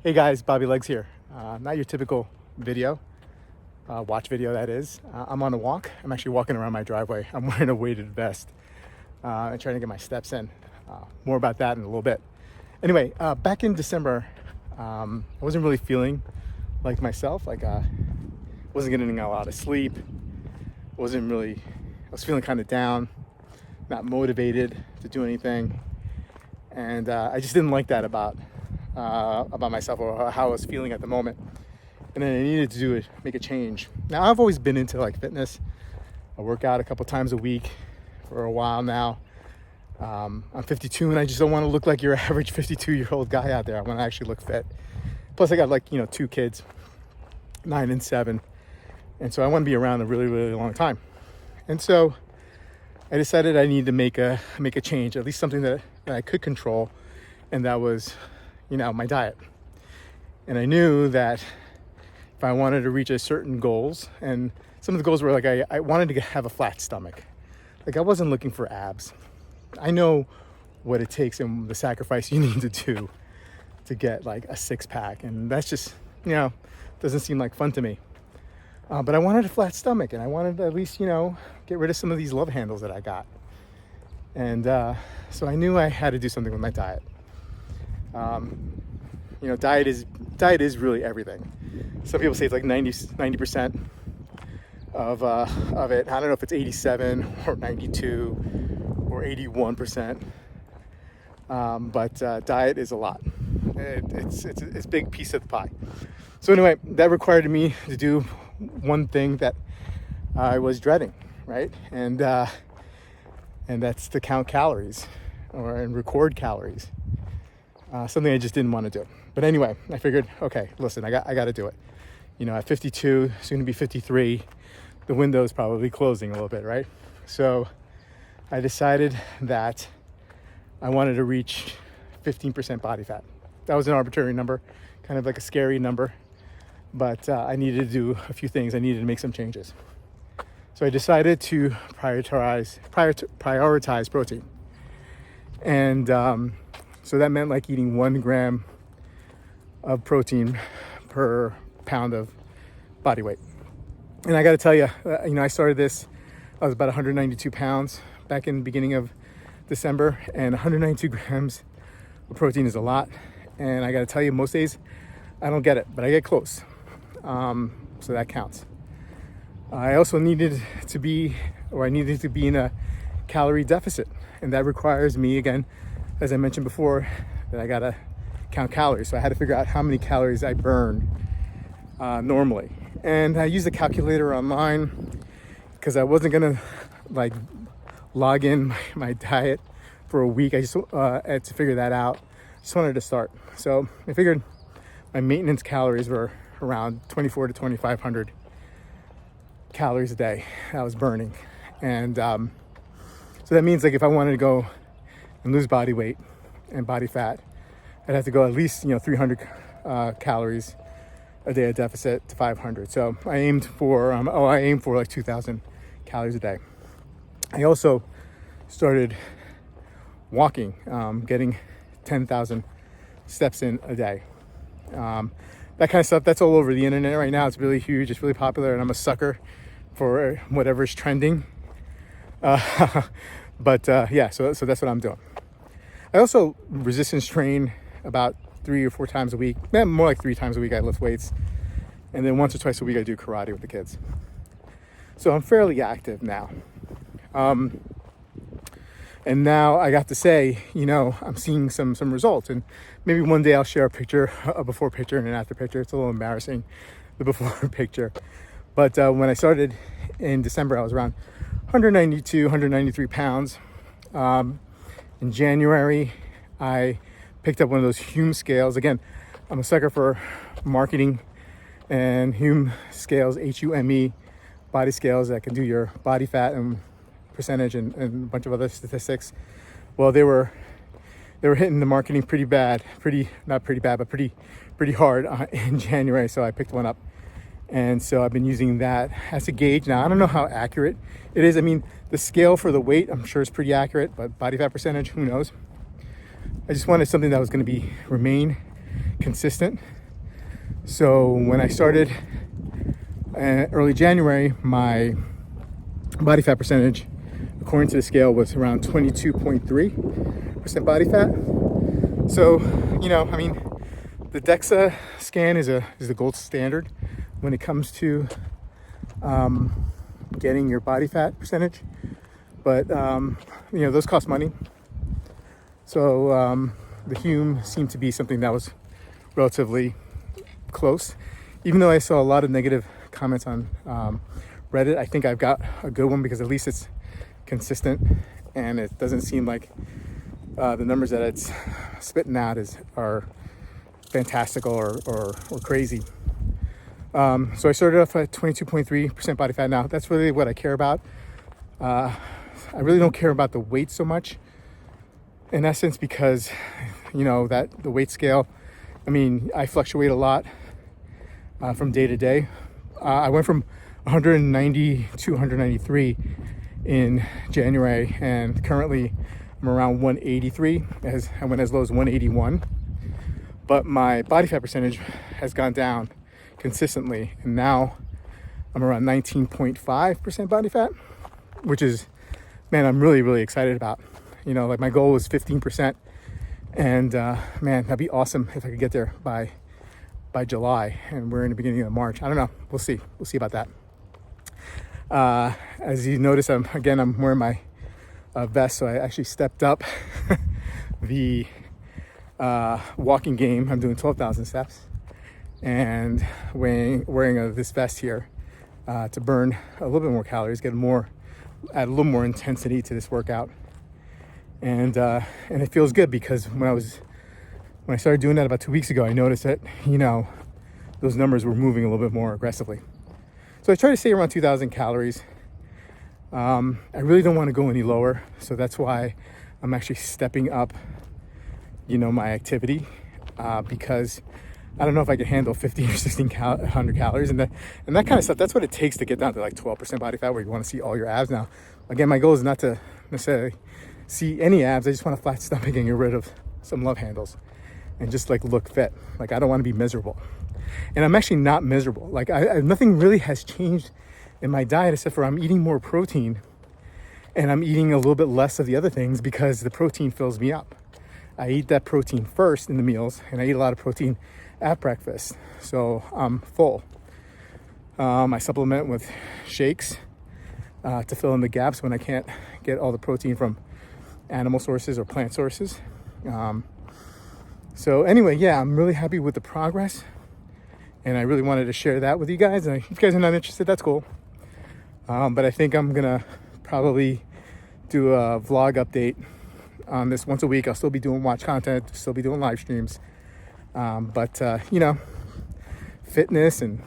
Hey guys, Bobby Legs here. Not your typical video, watch video that is. I'm on a walk. I'm actually walking around my driveway. I'm wearing a weighted vest and trying to get my steps in. More about that in a little bit. Anyway, back in December, I wasn't really feeling like myself. Wasn't getting a lot of sleep. I was feeling kind of down, not motivated to do anything. And I just didn't like that about myself or how I was feeling at the moment. And then I needed to make a change. Now I've always been into like fitness. I work out a couple times a week for a while now. I'm 52 and I just don't want to look like your average 52-year-old guy out there. I want to actually look fit. Plus I got two kids, 9 and 7. And so I want to be around a really, really long time. And so I decided I need to make a change, at least something that I could control. And that was, my diet. And I knew that if I wanted to reach a certain goals, and some of the goals were like, I wanted to have a flat stomach. Like I wasn't looking for abs. I know what it takes and the sacrifice you need to do to get like a 6-pack. And that's just, doesn't seem like fun to me. But I wanted a flat stomach and I wanted to at least, get rid of some of these love handles that I got. And so I knew I had to do something with my diet. Diet is really everything. Some people say it's like 90% of it. I don't know if it's 87 or 92 or 81%. But diet is a lot. It's a big piece of the pie. So anyway, that required me to do one thing that I was dreading, right? And that's to count calories and record calories. Something I just didn't want to do. But anyway, I figured, okay, listen, I got to do it. At 52, soon to be 53, the window's probably closing a little bit, right? So I decided that I wanted to reach 15% body fat. That was an arbitrary number, kind of like a scary number, but I needed to do a few things. I needed to make some changes. So I decided to prioritize protein. And so that meant like eating 1 gram of protein per pound of body weight. And I got to tell you, I started this, I was about 192 pounds back in the beginning of December, and 192 grams of protein is a lot. And I got to tell you, most days I don't get it, but I get close. So that counts. I also needed to be in a calorie deficit. And that requires me, again, as I mentioned before, that I got to count calories. So I had to figure out how many calories I burn normally. And I used a calculator online because I wasn't going to log in my diet for a week. I just had to figure that out. Just wanted to start. So I figured my maintenance calories were around 2,400 to 2,500 calories a day I was burning. And so that means like if I wanted to go and lose body weight and body fat, I'd have to go at least 300 calories a day of deficit to 500. So I aimed for like 2,000 calories a day. I also started walking, getting 10,000 steps in a day. That kind of stuff, that's all over the internet right now. It's really huge, it's really popular, and I'm a sucker for whatever's trending. But so that's what I'm doing. I also resistance train about 3 or 4 times a week. More like 3 times a week I lift weights. And then once or twice a week I do karate with the kids. So I'm fairly active now. And now I got to say, I'm seeing some results. And maybe one day I'll share a before picture and an after picture. It's a little embarrassing, the before picture. But when I started in December, I was around 192, 193 pounds. In January, I picked up one of those Hume scales. Again, I'm a sucker for marketing and Hume scales, Hume body scales that can do your body fat and percentage and a bunch of other statistics. Well, they were hitting the marketing pretty hard in January. So I picked one up. And so I've been using that as a gauge. Now, I don't know how accurate it is. I mean, the scale for the weight, I'm sure is pretty accurate, but body fat percentage, who knows? I just wanted something that was going to remain consistent. So when I started early January, my body fat percentage, according to the scale, was around 22.3% body fat. So, I mean, the DEXA scan is the gold standard when it comes to getting your body fat percentage. But, those cost money. So the Hume seemed to be something that was relatively close. Even though I saw a lot of negative comments on Reddit, I think I've got a good one because at least it's consistent and it doesn't seem like the numbers that it's spitting out are fantastical or crazy. So I started off at 22.3% body fat. Now that's really what I care about. I really don't care about the weight so much, in essence, because that the weight scale, I mean, I fluctuate a lot from day to day. I went from 190 to 193 in January, and currently I'm around 183. I went as low as 181, but my body fat percentage has gone down consistently, and now I'm around 19.5% body fat, which is, man, I'm really, really excited about. Like my goal was 15%, and man, that'd be awesome if I could get there by July, and we're in the beginning of March. I don't know. We'll see about that. As you notice, I'm wearing my vest, so I actually stepped up the walking game. I'm doing 12,000 steps and wearing this vest here to burn a little bit more calories, add a little more intensity to this workout. And it feels good because when I started doing that about 2 weeks ago, I noticed that, those numbers were moving a little bit more aggressively. So I try to stay around 2,000 calories. I really don't want to go any lower. So that's why I'm actually stepping up, my activity, because I don't know if I can handle 15 or 1600 calories and that kind of stuff. That's what it takes to get down to like 12% body fat, where you want to see all your abs. Now, again, my goal is not to necessarily see any abs. I just want a flat stomach and get rid of some love handles and just like look fit. Like, I don't want to be miserable, and I'm actually not miserable. Like, nothing really has changed in my diet except for I'm eating more protein and I'm eating a little bit less of the other things because the protein fills me up. I eat that protein first in the meals, and I eat a lot of protein at breakfast, so I'm full. I supplement with shakes to fill in the gaps when I can't get all the protein from animal sources or plant sources. So anyway, yeah, I'm really happy with the progress, and I really wanted to share that with you guys. And if you guys are not interested, that's cool. But I think I'm gonna probably do a vlog update on this once a week. I'll still be doing watch content, still be doing live streams. But fitness and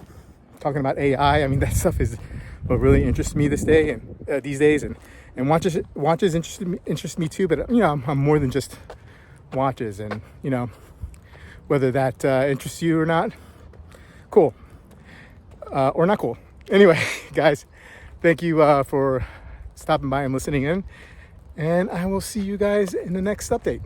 talking about AI, I mean, that stuff is what really interests me these days, and watches interest me too. But I'm more than just watches, and whether that interests you or not, cool, or not cool. Anyway, guys, thank you for stopping by and listening in, and I will see you guys in the next update.